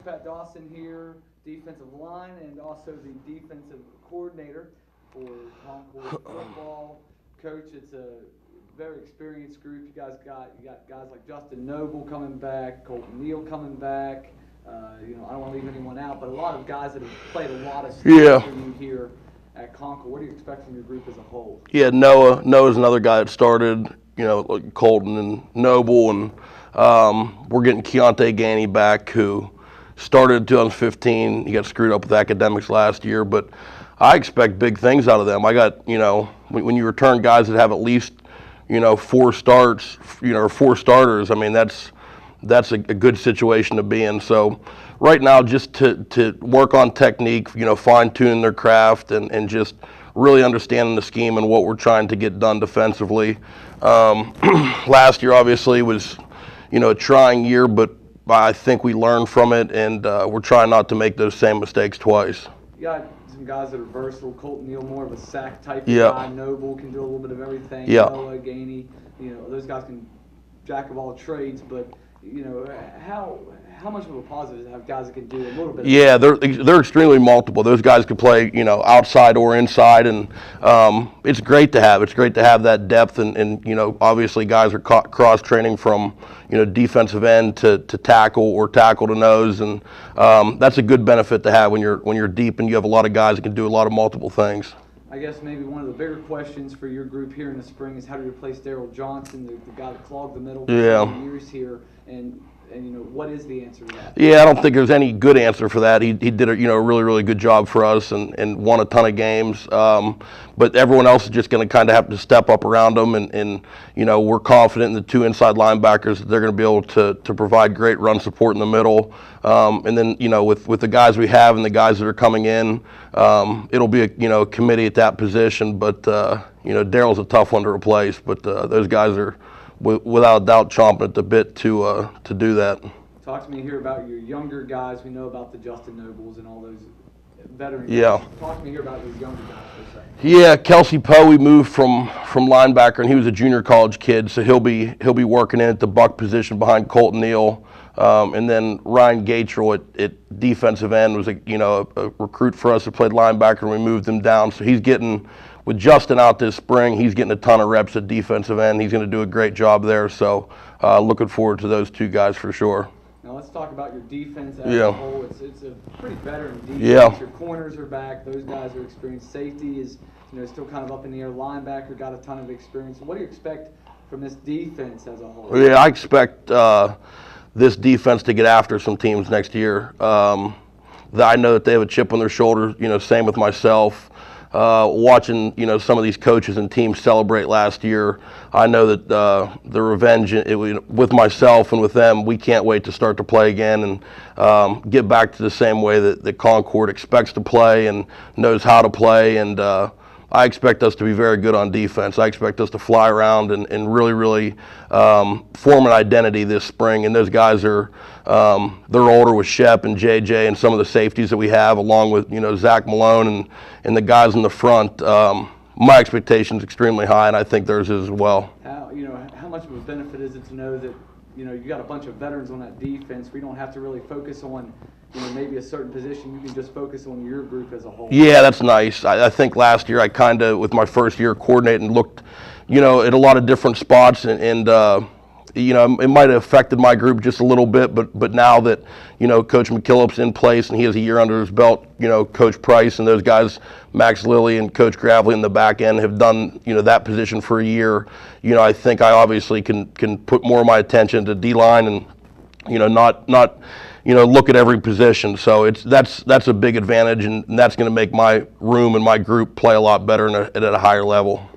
Pat Dawson here, defensive line, and also the defensive coordinator for Concord football. Coach, it's a very experienced group. You got guys like Justin Noble coming back, Colton Neal coming back. I don't want to leave anyone out, but a lot of guys that have played a lot of snaps for you here at Concord. What do you expect from your group as a whole? Yeah, Noah's another guy that started, like Colton and Noble, and we're getting Keontae Gainey back, who started in 2015. He got screwed up with academics last year, but I expect big things out of them. I got, when you return guys that have at least, 4 starts, or 4 starters, I mean, that's a good situation to be in. So right now, just to work on technique, fine-tune their craft and just really understanding the scheme and what we're trying to get done defensively. Last year, obviously, was, a trying year, but I think we learned from it, and we're trying not to make those same mistakes twice. You got some guys that are versatile. Colton Neal, more of a sack type of guy. Noble can do a little bit of everything. Noah, Gainey, those guys can jack of all trades, but how much of a positive to have guys that can do a little bit? Yeah, they're extremely multiple. Those guys can play, outside or inside, and it's great to have. It's great to have that depth, and obviously guys are cross training from defensive end to tackle or tackle to nose, and that's a good benefit to have when you're deep and you have a lot of guys that can do a lot of multiple things. I guess maybe one of the bigger questions for your group here in the spring is how to replace Daryl Johnson, the guy that clogged the middle for years here, and what is the answer to that? Yeah, I don't think there's any good answer for that. He did a really, really good job for us and won a ton of games. But everyone else is just going to kind of have to step up around him, and we're confident in the 2 inside linebackers that they're going to be able to provide great run support in the middle. And then with the guys we have and the guys that are coming in, it'll be a committee at that position. But Daryl's a tough one to replace. But those guys are without a doubt chomping at the bit to do that. Talk to me here about your younger guys. We know about the Justin Nobles and all those veterans. Yeah. Talk to me here about those younger guys for a second. Yeah, Kelsey Poe, we moved from linebacker, and he was a junior college kid, so he'll be working in at the buck position behind Colton Neal. And then Ryan Gatrell at defensive end was a recruit for us that played linebacker, and we moved him down. So he's getting, with Justin out this spring, he's getting a ton of reps at defensive end. He's going to do a great job there. So looking forward to those 2 guys for sure. Now let's talk about your defense as a whole. It's a pretty veteran defense. Yeah. Your corners are back. Those guys are experienced. Safety is still kind of up in the air. Linebacker got a ton of experience. What do you expect from this defense as a whole? Yeah, I expect this defense to get after some teams next year. I know that they have a chip on their shoulder. Same with myself. Watching some of these coaches and teams celebrate last year, I know that the revenge with myself and with them, we can't wait to start to play again and get back to the same way that Concord expects to play and knows how to play. And I expect us to be very good on defense. I expect us to fly around and really, really form an identity this spring. And those guys are, they're older with Shep and JJ and some of the safeties that we have, along with, Zach Malone and the guys in the front. My expectation is extremely high, and I think theirs is as well. How much of a benefit is it to know that, you got a bunch of veterans on that defense? We don't have to really focus on maybe a certain position. You can just focus on your group as a whole. Yeah, that's nice. I think last year I kind of, with my first year coordinating, looked, at a lot of different spots, and it might have affected my group just a little bit, but now that, Coach McKillop's in place and he has a year under his belt, Coach Price and those guys, Max Lilly and Coach Gravely in the back end, have done, that position for a year. I think I obviously can put more of my attention to D-line and, not look at every position. So that's a big advantage, and that's going to make my room and my group play a lot better and at a higher level.